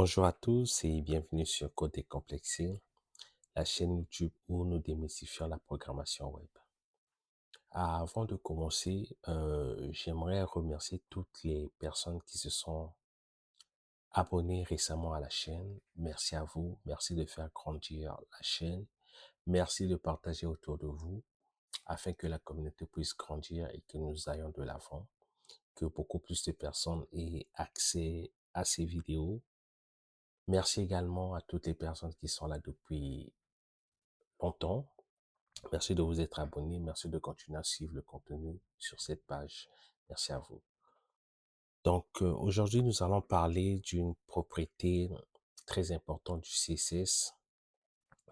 Bonjour à tous et bienvenue sur Code décomplexé, la chaîne YouTube où nous démystifions la programmation web. Avant de commencer, j'aimerais remercier toutes les personnes qui se sont abonnées récemment à la chaîne. Merci à vous, merci de faire grandir la chaîne, merci de partager autour de vous afin que la communauté puisse grandir et que nous ayons de l'avant, que beaucoup plus de personnes aient accès à ces vidéos. Merci également à toutes les personnes qui sont là depuis longtemps. Merci de vous être abonné. Merci de continuer à suivre le contenu sur cette page. Merci à vous. Donc, aujourd'hui, nous allons parler d'une propriété très importante du CSS.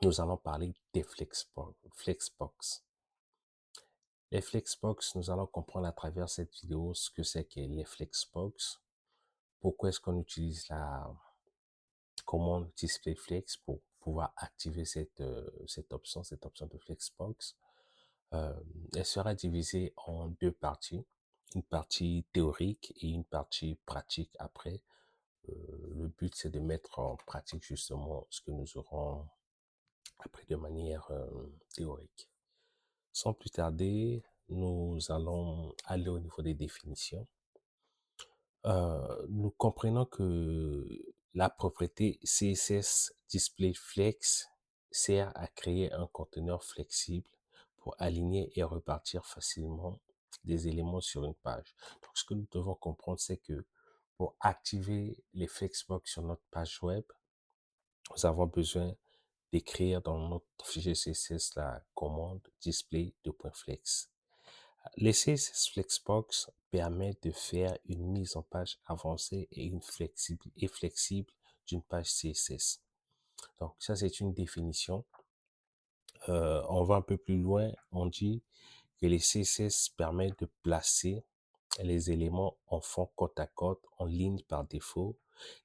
Nous allons parler des Flexbox. Les Flexbox, nous allons comprendre à travers cette vidéo ce que c'est que les Flexbox. Pourquoi est-ce qu'on utilise la commande displayFlex pour pouvoir activer cette option de Flexbox. Elle sera divisée en deux parties, une partie théorique et une partie pratique après. Le but, c'est de mettre en pratique justement ce que nous aurons appris de manière théorique. Sans plus tarder, nous allons aller au niveau des définitions. Nous comprenons que la propriété CSS displayFlex sert à créer un conteneur flexible pour aligner et repartir facilement des éléments sur une page. Donc, ce que nous devons comprendre, c'est que pour activer les Flexbox sur notre page web, nous avons besoin d'écrire dans notre fichier CSS la commande display.flex. Les CSS Flexbox permettent de faire une mise en page avancée et flexible d'une page CSS. Donc, ça, c'est une définition. On va un peu plus loin. On dit que les CSS permettent de placer les éléments en fond côte à côte, en ligne par défaut,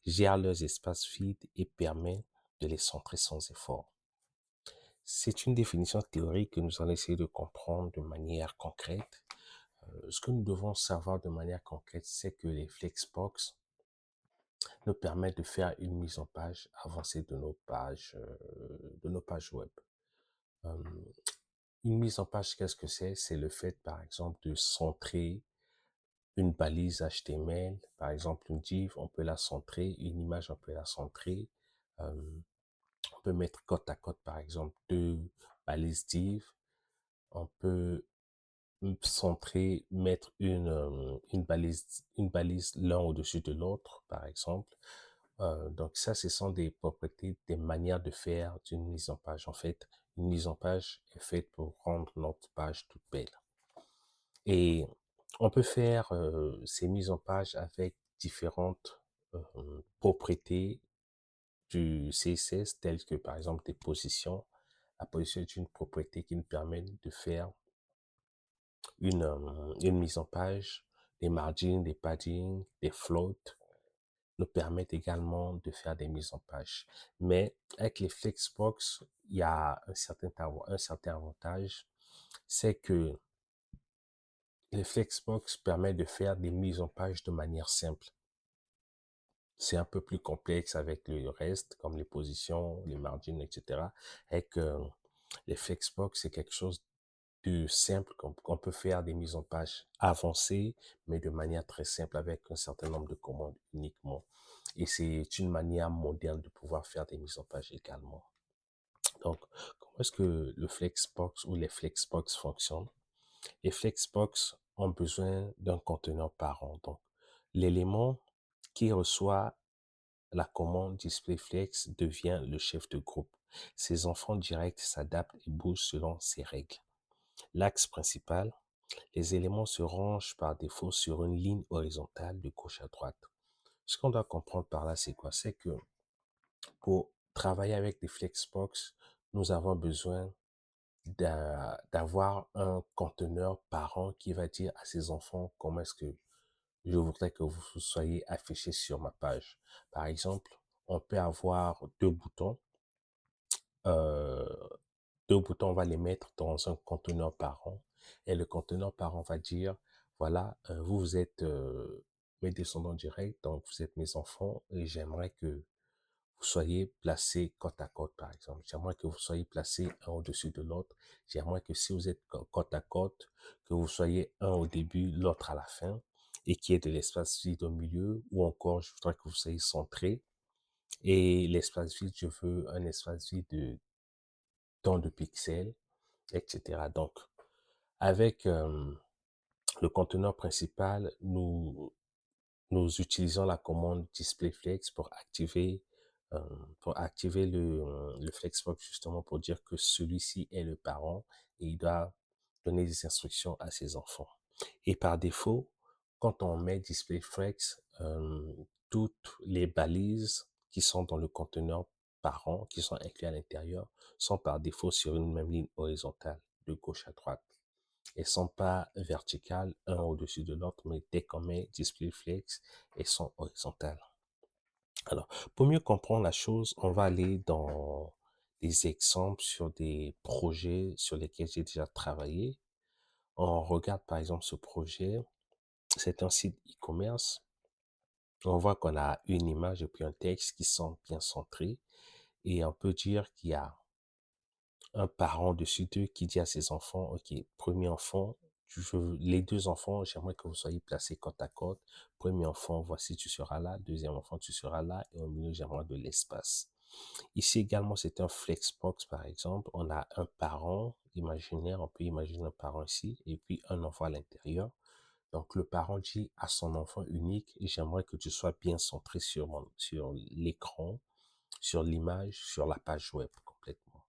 gère leurs espaces vides et permet de les centrer sans effort. C'est une définition théorique que nous allons essayer de comprendre de manière concrète. Ce que nous devons savoir de manière concrète, c'est que les Flexbox nous permettent de faire une mise en page avancée de nos pages web. Euh, une mise en page, qu'est-ce que c'est? C'est le fait, par exemple, de centrer une balise HTML, par exemple une div, on peut la centrer, une image, on peut la centrer. On peut mettre côte à côte, par exemple, deux balises div. On peut centrer, mettre une balise l'un au-dessus de l'autre, par exemple. Donc ça, ce sont des propriétés, des manières de faire d'une mise en page. En fait, une mise en page est faite pour rendre notre page toute belle. Et on peut faire ces mises en page avec différentes propriétés du CSS, telles que par exemple des positions. La position est une propriété qui nous permet de faire une mise en page, des margins, des padding, des floats nous permettent également de faire des mises en page. Mais avec les Flexbox, il y a un certain avantage, c'est que les Flexbox permettent de faire des mises en page de manière simple. C'est un peu plus complexe avec le reste, comme les positions, les margins, etc. Avec les Flexbox, c'est quelque chose de simple, qu'on peut faire des mises en page avancées, mais de manière très simple avec un certain nombre de commandes uniquement. Et c'est une manière moderne de pouvoir faire des mises en page également. Donc, comment est-ce que le Flexbox ou les Flexbox fonctionnent? Les Flexbox ont besoin d'un conteneur parent. Donc, l'élément qui reçoit la commande displayFlex devient le chef de groupe. Ses enfants directs s'adaptent et bougent selon ses règles. L'axe principal, les éléments se rangent par défaut sur une ligne horizontale de gauche à droite. Ce qu'on doit comprendre par là, c'est quoi? C'est que pour travailler avec des Flexbox, nous avons besoin d'avoir un conteneur parent qui va dire à ses enfants comment est-ce que je voudrais que vous soyez affichés sur ma page. Par exemple, on peut avoir deux boutons. Euh, Deux boutons, on va les mettre dans un conteneur parent. Et le conteneur parent va dire, voilà, vous êtes mes descendants directs, donc vous êtes mes enfants et j'aimerais que soyez placés côte à côte, par exemple. J'aimerais que vous soyez placés un au-dessus de l'autre. J'aimerais que si vous êtes côte à côte, que vous soyez un au début, l'autre à la fin, et qu'il y ait de l'espace vide au milieu, ou encore, je voudrais que vous soyez centrés. Et l'espace vide, je veux un espace vide de tant de pixels, etc. Donc, avec le conteneur principal, nous utilisons la commande displayFlex euh, pour activer le Flexbox justement pour dire que celui-ci est le parent et il doit donner des instructions à ses enfants. Et par défaut, quand on met displayFlex, toutes les balises qui sont dans le conteneur parent, qui sont inclus à l'intérieur, sont par défaut sur une même ligne horizontale, de gauche à droite. Elles sont pas verticales, un au-dessus de l'autre, mais dès qu'on met display flex, elles sont horizontales. Alors, pour mieux comprendre la chose, on va aller dans des exemples sur des projets sur lesquels j'ai déjà travaillé. On regarde par exemple ce projet, c'est un site e-commerce. On voit qu'on a une image et puis un texte qui sont bien centrés et on peut dire qu'il y a un parent dessus d'eux qui dit à ses enfants, OK, premier enfant, les deux enfants, j'aimerais que vous soyez placés côte à côte. Premier enfant, voici, tu seras là. Deuxième enfant, tu seras là. Et au milieu, j'aimerais de l'espace. Ici également, c'est un flexbox, par exemple. On a un parent imaginaire, on peut imaginer un parent ici, et puis un enfant à l'intérieur. Donc, le parent dit à son enfant unique, j'aimerais que tu sois bien centré sur l'écran, sur l'image, sur la page web complètement.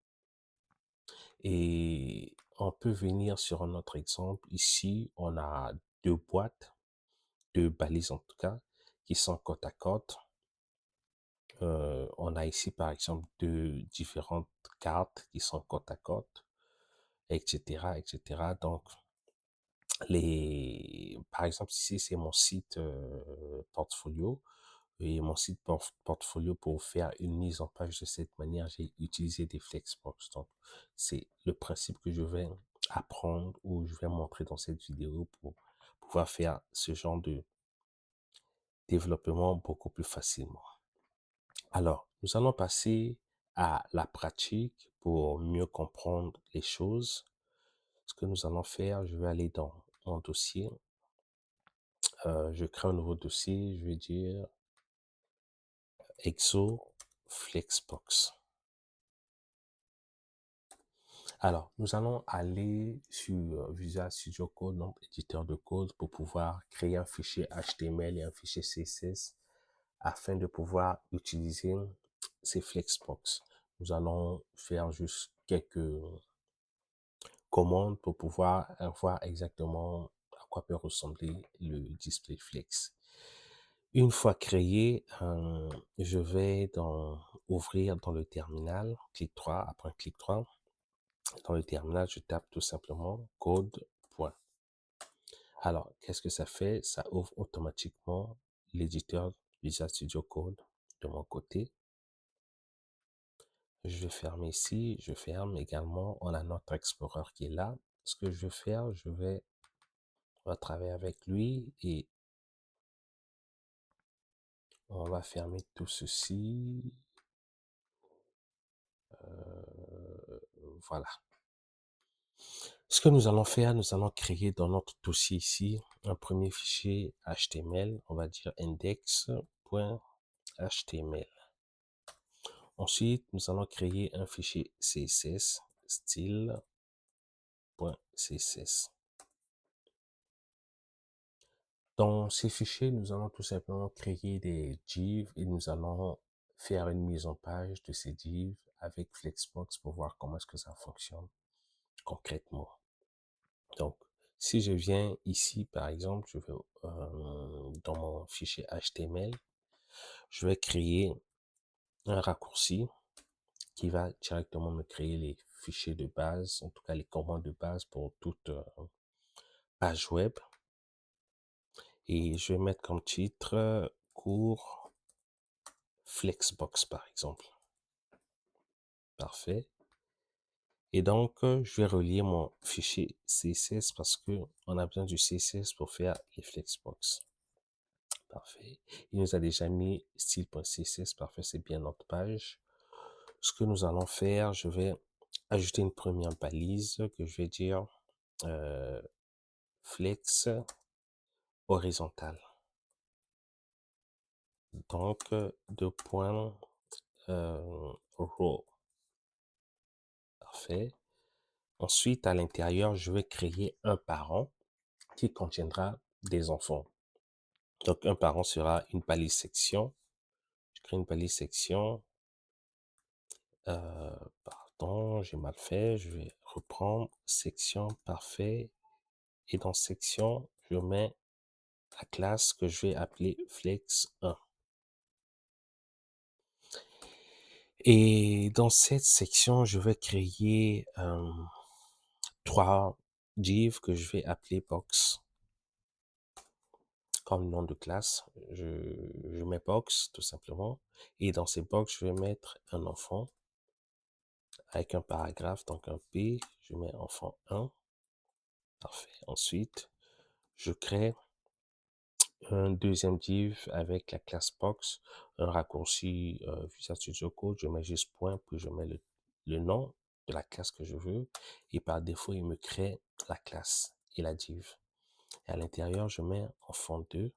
Et on peut venir sur un autre exemple. Ici, on a deux boîtes, deux balises en tout cas, qui sont côte à côte. On a ici, par exemple, deux différentes cartes qui sont côte à côte, etc., etc. Donc, par exemple, ici, c'est mon site portfolio. Et mon site portfolio, pour faire une mise en page de cette manière, j'ai utilisé des Flexbox. Donc, c'est le principe que je vais apprendre ou je vais montrer dans cette vidéo pour pouvoir faire ce genre de développement beaucoup plus facilement. Alors, nous allons passer à la pratique pour mieux comprendre les choses. Ce que nous allons faire, je vais aller dans mon dossier. Je crée un nouveau dossier, je vais dire Exo Flexbox. Alors, nous allons aller sur Visual Studio Code, donc éditeur de code, pour pouvoir créer un fichier HTML et un fichier CSS afin de pouvoir utiliser ces Flexbox. Nous allons faire juste quelques commandes pour pouvoir voir exactement à quoi peut ressembler le display Flex. Une fois créé, je vais ouvrir dans le terminal, clic droit, après clic droit. Dans le terminal, je tape tout simplement code. Alors, qu'est-ce que ça fait? Ça ouvre automatiquement l'éditeur Visual Studio Code de mon côté. Je vais fermer ici, je ferme également. On a notre Explorer qui est là. Ce que je vais faire, je vais travailler avec lui et on va fermer tout ceci. Voilà. Ce que nous allons faire, nous allons créer dans notre dossier ici un premier fichier HTML. On va dire index.html. Ensuite, nous allons créer un fichier CSS, style.css. Dans ces fichiers, nous allons tout simplement créer des divs et nous allons faire une mise en page de ces divs avec Flexbox pour voir comment est-ce que ça fonctionne concrètement. Donc, si je viens ici, par exemple, je vais dans mon fichier HTML, je vais créer un raccourci qui va directement me créer les fichiers de base, en tout cas les commandes de base pour toute page web. Et je vais mettre comme titre cours Flexbox, par exemple. Parfait. Et donc, je vais relier mon fichier CSS parce que on a besoin du CSS pour faire les Flexbox. Parfait. Il nous a déjà mis style.css. Parfait, c'est bien notre page. Ce que nous allons faire, je vais ajouter une première balise que je vais dire flex horizontal. Donc, deux points row. Parfait. Ensuite, à l'intérieur, je vais créer un parent qui contiendra des enfants. Donc, un parent sera une balise section. Je crée une balise section. Pardon, j'ai mal fait. Je vais reprendre section, parfait. Et dans section, je mets la classe que je vais appeler flex1. Et dans cette section, je vais créer 3 divs que je vais appeler box comme nom de classe. Je mets box tout simplement. Et dans ces box, je vais mettre un enfant avec un paragraphe, donc un P. Je mets enfant 1. Parfait. Ensuite, je crée un deuxième div avec la classe box, un raccourci Visual Studio Code. Je mets juste point, puis je mets le nom de la classe que je veux. Et par défaut, il me crée la classe et la div. Et à l'intérieur, je mets enfant 2.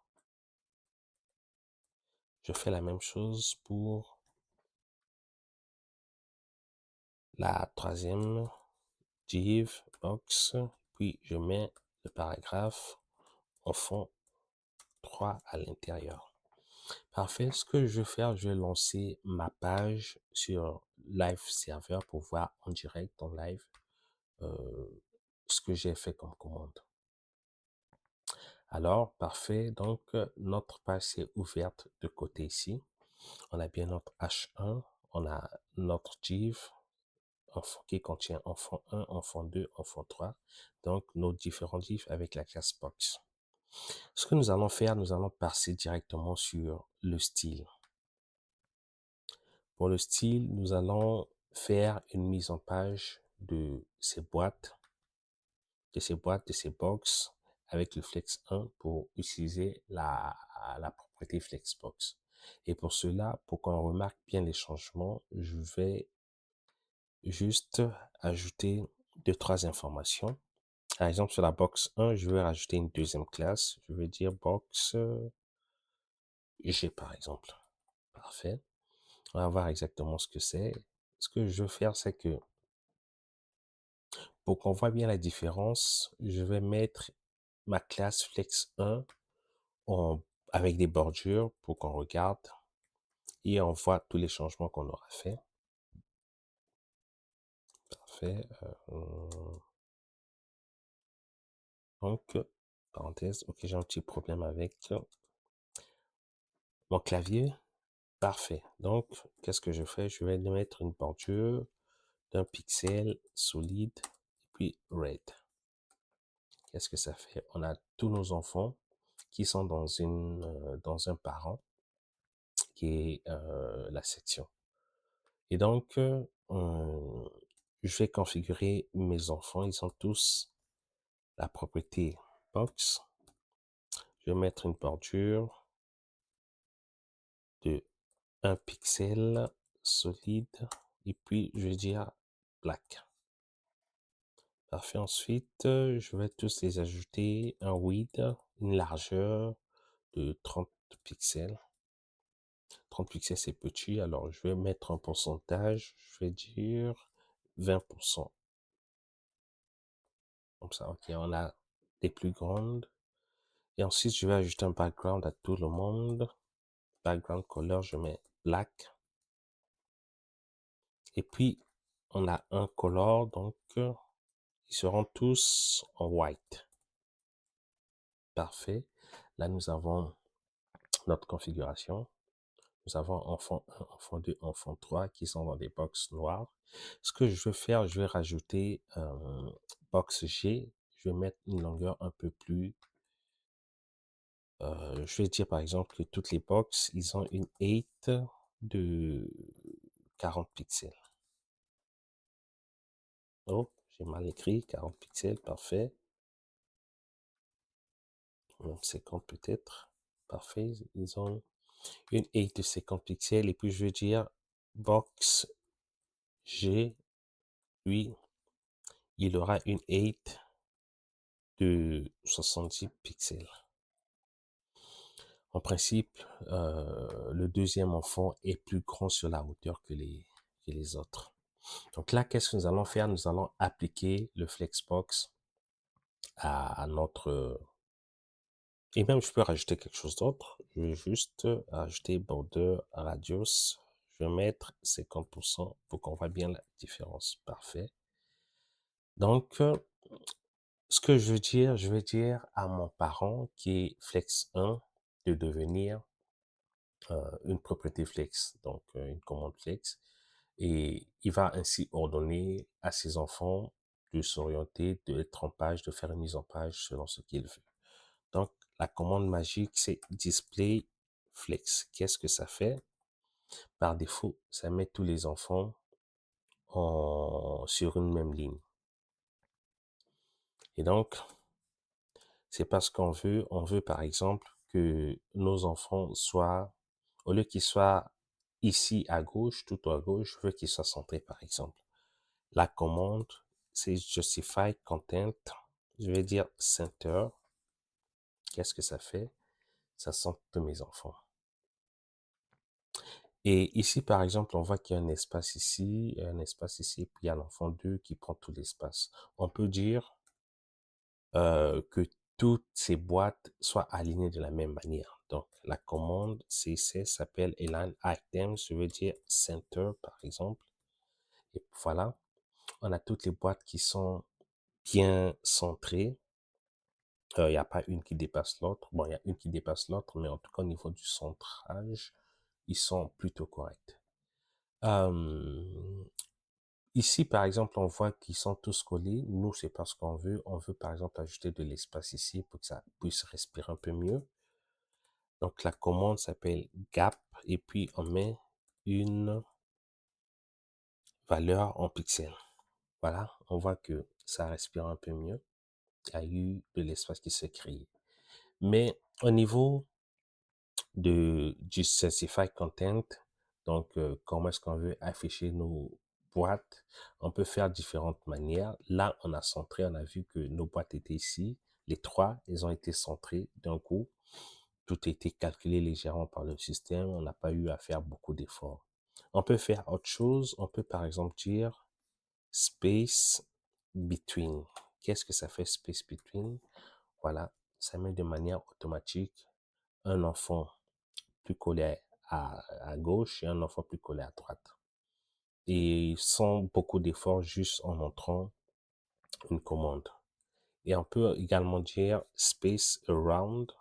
Je fais la même chose pour la troisième div box, puis je mets le paragraphe enfant 3 à l'intérieur. Parfait. Ce que je vais faire, je vais lancer ma page sur Live Server pour voir en direct, en live, ce que j'ai fait comme commande. Alors, parfait. Donc, notre page s'est ouverte de côté ici. On a bien notre H1, on a notre div qui contient enfant 1, enfant 2, enfant 3. Donc, nos différents divs avec la classe box. Ce que nous allons faire, nous allons passer directement sur le style. Pour le style, nous allons faire une mise en page de ces boîtes, de ces box avec le Flex 1 pour utiliser la propriété Flexbox. Et pour cela, pour qu'on remarque bien les changements, je vais juste ajouter 2-3 informations. Par exemple, sur la box 1, je vais rajouter une deuxième classe. Je vais dire box G, par exemple. Parfait. On va voir exactement ce que c'est. Ce que je veux faire, c'est que pour qu'on voit bien la différence, je vais mettre ma classe Flex 1 avec des bordures pour qu'on regarde et on voit tous les changements qu'on aura fait. Parfait. Donc, parenthèse, ok, j'ai un petit problème avec mon clavier. Parfait. Donc, qu'est-ce que je fais? Je vais mettre une bordure d'un pixel solide et puis red. Qu'est-ce que ça fait? On a tous nos enfants qui sont dans un parent qui est la section. Et donc, je vais configurer mes enfants. Ils ont tous la propriété box. Je vais mettre une bordure de 1 pixel solide et puis je vais dire black. Parfait. Ensuite, je vais tous les ajouter un width, une largeur de 30 pixels. 30 pixels, c'est petit, alors je vais mettre un pourcentage, je vais dire 20%. Comme ça, ok, on a des plus grandes. Et ensuite, je vais ajouter un background à tout le monde. Background color, je mets black. Et puis, on a un color, donc ils seront tous en white. Parfait. Là, nous avons notre configuration. Nous avons enfant 1, enfant 2, enfant 3 qui sont dans des box noires. Ce que je vais faire, je vais rajouter box G. Je vais mettre une longueur un peu plus... je vais dire par exemple que toutes les box, ils ont une 8 de 40 pixels. Oh, j'ai mal écrit, 40 pixels, parfait. Même 50 peut-être. Parfait. Ils ont une 8 de 50 pixels. Et puis, je vais dire box G, oui, il aura une 8 de 70 pixels. En principe, le deuxième enfant est plus grand sur la hauteur que les autres. Donc là, qu'est-ce que nous allons faire? Nous allons appliquer le Flexbox à notre... Et même, je peux rajouter quelque chose d'autre. Je vais juste ajouter border radius. Je vais mettre 50% pour qu'on voit bien la différence. Parfait. Donc, ce que je vais dire à mon parent qui est Flex 1 de devenir une propriété Flex, donc une commande Flex. Et il va ainsi ordonner à ses enfants de s'orienter, d'être en page, de faire une mise en page selon ce qu'il veut. Donc, la commande magique, c'est display flex. Qu'est-ce que ça fait? Par défaut, ça met tous les enfants sur une même ligne. Et donc, c'est parce on veut par exemple que nos enfants soient, au lieu qu'ils soient ici à gauche, tout à gauche, je veux qu'ils soient centrés par exemple. La commande, c'est justify content. Je vais dire center. Qu'est-ce que ça fait? Ça centre tous mes enfants. Et ici, par exemple, on voit qu'il y a un espace ici, puis il y a l'enfant 2 qui prend tout l'espace. On peut dire que toutes ces boîtes soient alignées de la même manière. Donc, la commande CSS s'appelle Align Items, je veux dire Center, par exemple. Et voilà, on a toutes les boîtes qui sont bien centrées. Il n'y a pas une qui dépasse l'autre. Bon, il y a une qui dépasse l'autre, mais en tout cas, au niveau du centrage, ils sont plutôt corrects. Ici, par exemple, on voit qu'ils sont tous collés. Nous, c'est parce qu'on veut. On veut, par exemple, ajouter de l'espace ici pour que ça puisse respirer un peu mieux. Donc, la commande s'appelle gap et puis on met une valeur en pixels. Voilà, on voit que ça respire un peu mieux. Il y a eu de l'espace qui s'est créé. Mais au niveau du Specify Content, donc comment est-ce qu'on veut afficher nos boîtes, on peut faire différentes manières. Là, on a centré, on a vu que nos boîtes étaient ici. Les trois, elles ont été centrées d'un coup. Tout a été calculé légèrement par le système. On n'a pas eu à faire beaucoup d'efforts. On peut faire autre chose. On peut par exemple dire space between. Qu'est-ce que ça fait space between? Voilà, ça met de manière automatique un enfant plus collé à gauche et un enfant plus collé à droite. Et sans beaucoup d'efforts, juste en montrant une commande. Et on peut également dire space around.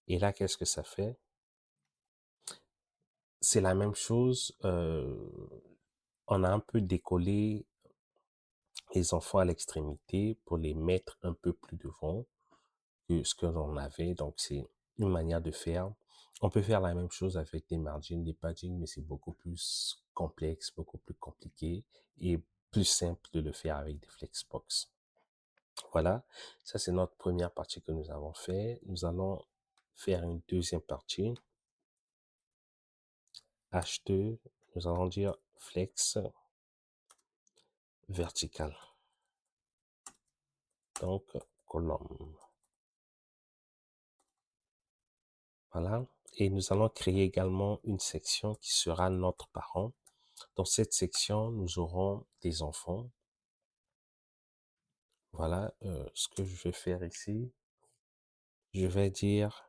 Et là, qu'est-ce que ça fait? C'est la même chose. On a un peu décollé les enfants à l'extrémité pour les mettre un peu plus devant que ce que l'on avait. Donc, c'est une manière de faire. On peut faire la même chose avec des margins, des paddings, mais c'est beaucoup plus complexe, beaucoup plus compliqué et plus simple de le faire avec des Flexbox. Voilà, ça c'est notre première partie que nous avons fait. Nous allons faire une deuxième partie. H2, nous allons dire Flex vertical. Donc, colonne. Voilà. Et nous allons créer également une section qui sera notre parent. Dans cette section, nous aurons des enfants. Voilà ce que je vais faire ici. Je vais dire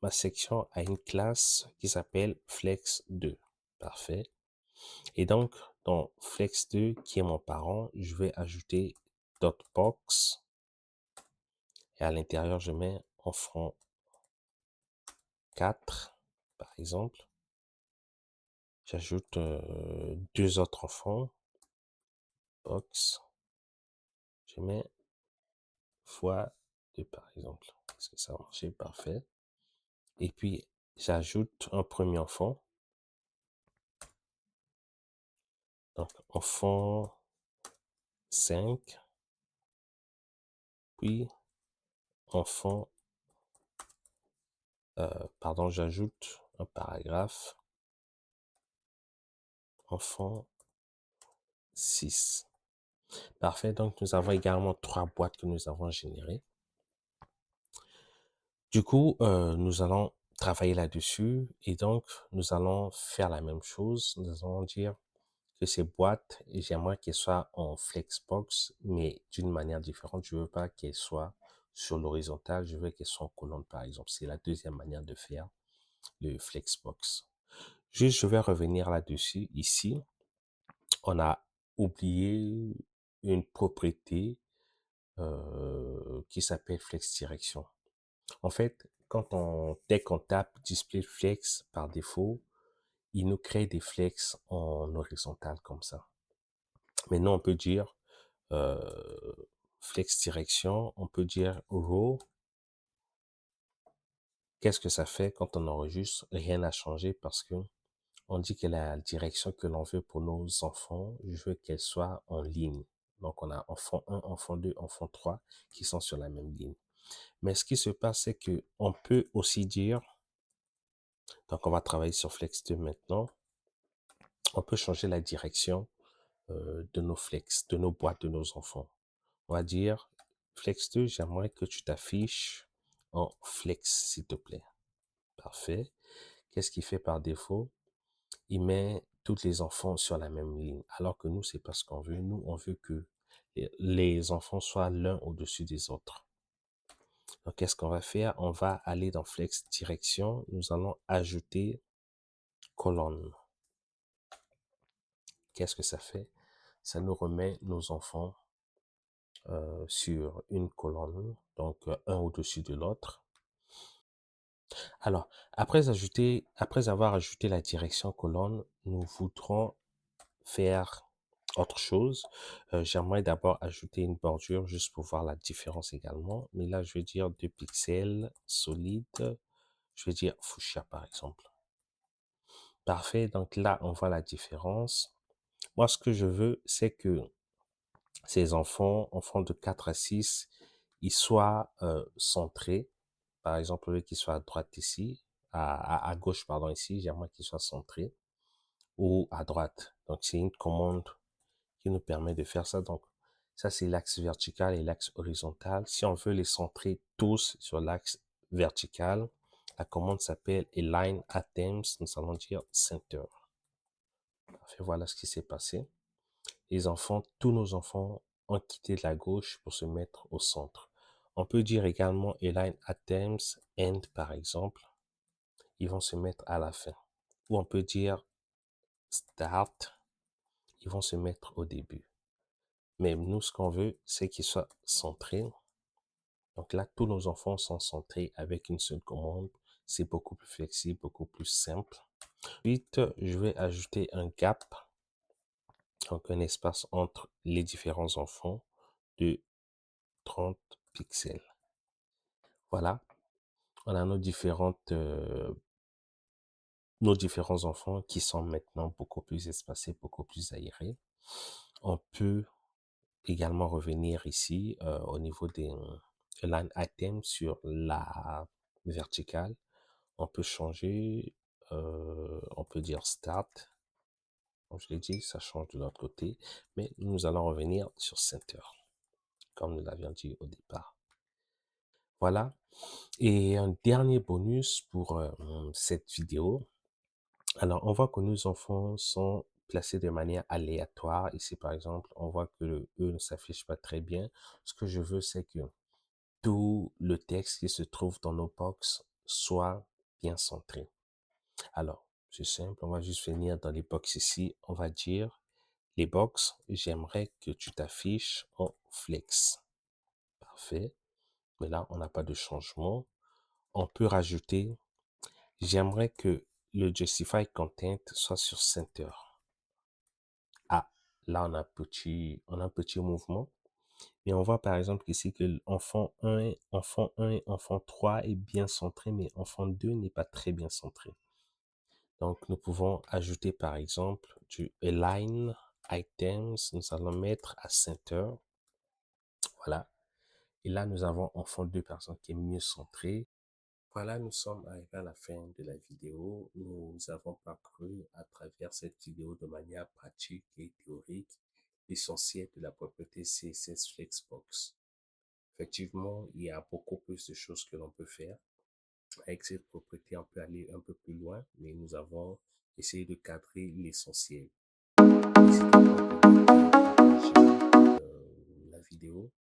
ma section a une classe qui s'appelle Flex2. Parfait. Et donc, dans Flex2, qui est mon parent, je vais ajouter .box. Et à l'intérieur, je mets enfant 4, par exemple. J'ajoute deux autres enfants. Box. Je mets fois 2, par exemple. Est-ce que ça a marché? Parfait. Et puis, j'ajoute un premier enfant. Donc, enfant 5. Puis, enfant Pardon, j'ajoute un paragraphe, enfant 6. Parfait, donc nous avons également 3 boîtes que nous avons générées. Du coup, nous allons travailler là-dessus et donc nous allons faire la même chose. Nous allons dire que ces boîtes, j'aimerais qu'elles soient en flexbox, mais d'une manière différente. Je veux pas qu'elles soient sur l'horizontale, je veux qu'elles soient en colonne, par exemple. C'est la deuxième manière de faire le flexbox. Juste, je vais revenir là-dessus. Ici, on a oublié une propriété qui s'appelle flex direction. En fait, dès qu'on tape display flex par défaut, il nous crée des flex en horizontal comme ça. Maintenant, on peut dire flex direction, on peut dire row. Qu'est-ce que ça fait quand on enregistre? Rien n'a changé parce que on dit que la direction que l'on veut pour nos enfants, je veux qu'elle soit en ligne. Donc, on a enfant 1, enfant 2, enfant 3 qui sont sur la même ligne. Mais ce qui se passe, c'est que on peut aussi dire, donc on va travailler sur Flex 2 maintenant, on peut changer la direction de nos flex, de nos boîtes de nos enfants. On va dire, Flex 2, j'aimerais que tu t'affiches en Flex, s'il te plaît. Parfait. Qu'est-ce qu'il fait par défaut? Il met tous les enfants sur la même ligne. Alors que nous, c'est pas ce qu'on veut. Nous, on veut que les enfants soient l'un au-dessus des autres. Donc, qu'est-ce qu'on va faire? On va aller dans Flex Direction. Nous allons ajouter colonne. Qu'est-ce que ça fait? Ça nous remet nos enfants sur une colonne, donc un au-dessus de l'autre. Alors, après avoir ajouté la direction colonne, nous voudrons faire autre chose. J'aimerais d'abord ajouter une bordure juste pour voir la différence également. Mais là, je vais dire 2 pixels solide. Je vais dire fuchsia par exemple. Parfait. Donc là, on voit la différence. Moi, ce que je veux, c'est que ces enfants de 4 à 6, ils soient centrés. Par exemple, au lieu qu'ils soient à droite ici, à gauche, pardon, ici, j'aimerais qu'ils soient centrés ou à droite. Donc, c'est une commande qui nous permet de faire ça. Donc, ça, c'est l'axe vertical et l'axe horizontal. Si on veut les centrer tous sur l'axe vertical, la commande s'appelle Align Items. Nous allons dire Center. Parfait, voilà ce qui s'est passé. Les enfants, tous nos enfants ont quitté la gauche pour se mettre au centre. On peut dire également Align Items End, par exemple. Ils vont se mettre à la fin. Ou on peut dire Start. Ils vont se mettre au début. Mais nous, ce qu'on veut, c'est qu'ils soient centrés. Donc là, tous nos enfants sont centrés avec une seule commande. C'est beaucoup plus flexible, beaucoup plus simple. Ensuite, je vais ajouter un gap, donc un espace entre les différents enfants de 30 pixels. Voilà, on a nos différents enfants qui sont maintenant beaucoup plus espacés, beaucoup plus aérés. On peut également revenir ici au niveau des line items sur la verticale. On peut changer, on peut dire start. Comme je l'ai dit, ça change de l'autre côté. Mais nous allons revenir sur center, comme nous l'avions dit au départ. Voilà. Et un dernier bonus pour cette vidéo. Alors, on voit que nos enfants sont placés de manière aléatoire. Ici, par exemple, on voit que le E ne s'affiche pas très bien. Ce que je veux, c'est que tout le texte qui se trouve dans nos box soit bien centré. Alors, c'est simple, on va juste venir dans les box ici. On va dire, les box, j'aimerais que tu t'affiches en flex. Parfait. Mais là, on n'a pas de changement. On peut rajouter, j'aimerais que le Justify Content soit sur Center. Ah, là, on a un petit mouvement. Mais on voit par exemple ici que enfant 1 et enfant 3 est bien centré, mais enfant 2 n'est pas très bien centré. Donc, nous pouvons ajouter par exemple du Align Items. Nous allons mettre à Center. Voilà. Et là, nous avons enfant 2 personnes qui est mieux centré. Voilà, nous sommes arrivés à la fin de la vidéo. Nous avons parcouru à travers cette vidéo de manière pratique et théorique l'essentiel de la propriété CSS Flexbox. Effectivement, il y a beaucoup plus de choses que l'on peut faire. Avec cette propriété, on peut aller un peu plus loin, mais nous avons essayé de cadrer l'essentiel. N'hésitez pas à partager la vidéo